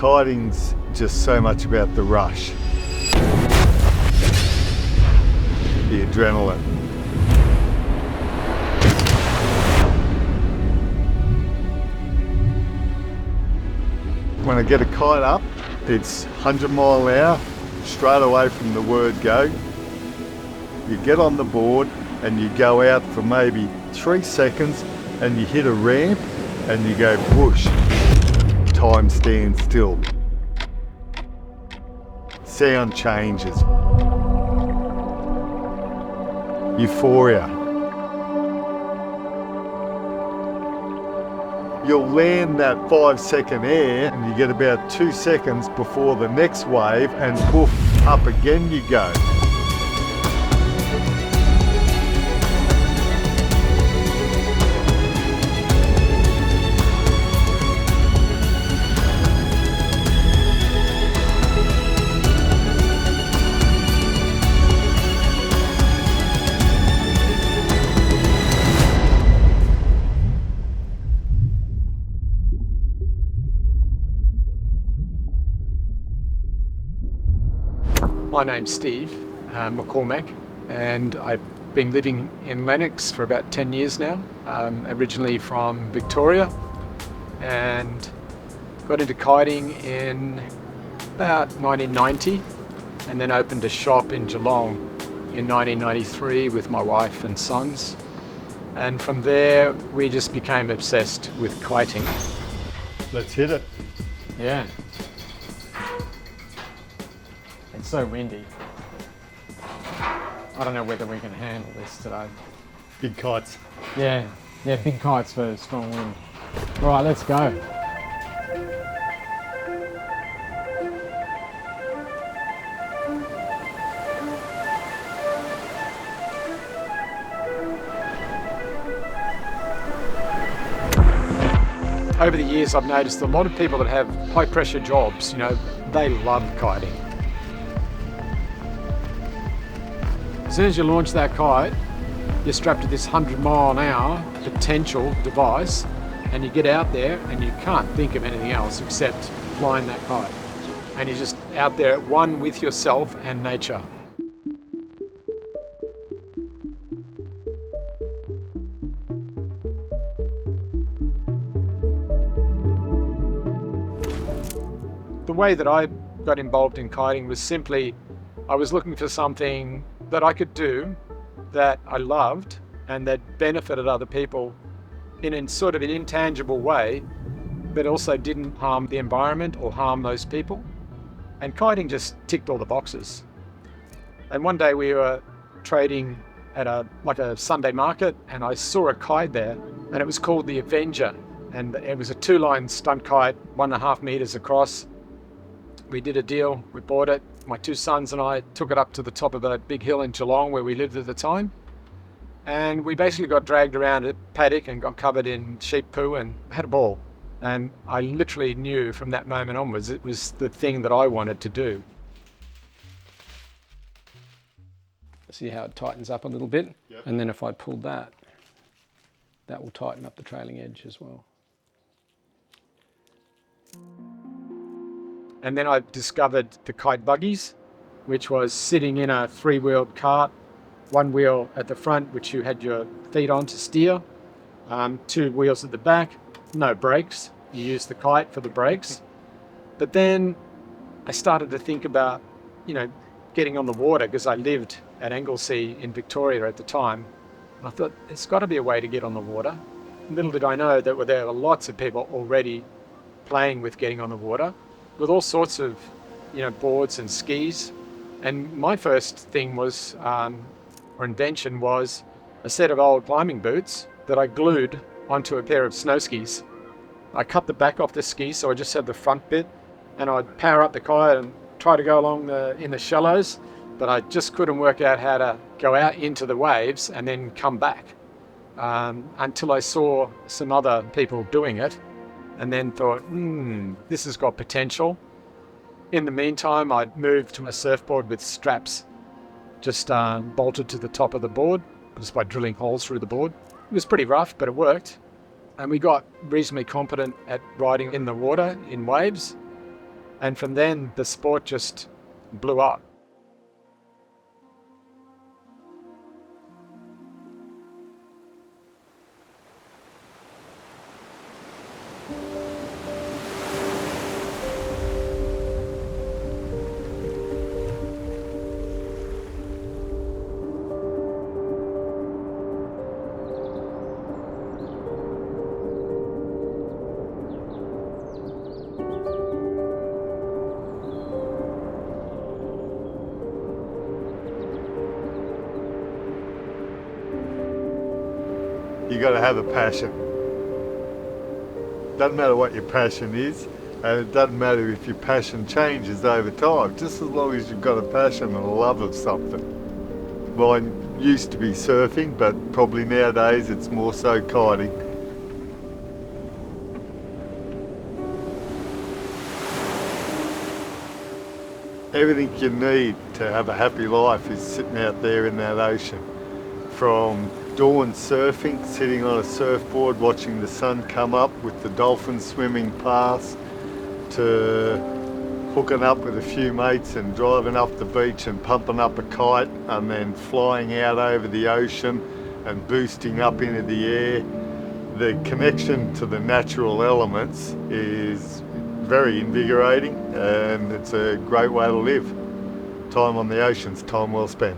Kiting's just so much about the rush, the adrenaline. When I get a kite up, it's 100 mile an hour, straight away from the word go. You get on the board and you go out for maybe 3 seconds and you hit a ramp and you go whoosh. Time stands still. Sound changes. Euphoria. You'll land that 5-second air and you get about 2 seconds before the next wave and poof, up again you go. My name's Steve McCormack, and I've been living in Lennox for about 10 years now. Originally from Victoria, and got into kiting in about 1990, and then opened a shop in Geelong in 1993 with my wife and sons. And from there, we just became obsessed with kiting. Let's hit it. Yeah. It's so windy. I don't know whether we can handle this today. Big kites. Yeah, big kites for strong wind. All right, let's go. Over the years, I've noticed a lot of people that have high pressure jobs, they love kiting. As soon as you launch that kite, you're strapped to this 100 mile an hour potential device, and you get out there and you can't think of anything else except flying that kite. And you're just out there at one with yourself and nature. The way that I got involved in kiting was simply, I was looking for something that I could do that I loved and that benefited other people in a sort of an intangible way, but also didn't harm the environment or harm those people. And kiting just ticked all the boxes. And one day we were trading at a Sunday market, and I saw a kite there, and it was called the Avenger. And it was a 2-line stunt kite, 1.5 meters across. We did a deal, we bought it. My 2 sons and I took it up to the top of a big hill in Geelong where we lived at the time. And we basically got dragged around a paddock and got covered in sheep poo and had a ball. And I literally knew from that moment onwards it was the thing that I wanted to do. See how it tightens up a little bit? Yep. And then if I pull that, that will tighten up the trailing edge as well. And then I discovered the kite buggies, which was sitting in a 3-wheeled cart, 1 wheel at the front, which you had your feet on to steer, 2 wheels at the back, no brakes. You use the kite for the brakes. But then I started to think about, getting on the water, because I lived at Anglesea in Victoria at the time. And I thought, there's got to be a way to get on the water. Little did I know that there were lots of people already playing with getting on the water, with all sorts of, boards and skis. And my first thing was, or invention was, a set of old climbing boots that I glued onto a pair of snow skis. I cut the back off the ski, so I just had the front bit, and I'd power up the kite and try to go along in the shallows, but I just couldn't work out how to go out into the waves and then come back, until I saw some other people doing it. And then thought, this has got potential. In the meantime, I'd moved to a surfboard with straps just bolted to the top of the board, just by drilling holes through the board. It was pretty rough, but it worked. And we got reasonably competent at riding in the water, in waves. And from then, the sport just blew up. You got to have a passion. Doesn't matter what your passion is, and it doesn't matter if your passion changes over time, just as long as you've got a passion and a love of something. Mine used to be surfing, but probably nowadays it's more so kiting. Everything you need to have a happy life is sitting out there in that ocean. From dawn surfing, sitting on a surfboard watching the sun come up with the dolphins swimming past, to hooking up with a few mates and driving up the beach and pumping up a kite and then flying out over the ocean and boosting up into the air. The connection to the natural elements is very invigorating, and it's a great way to live. Time on the ocean's time well spent.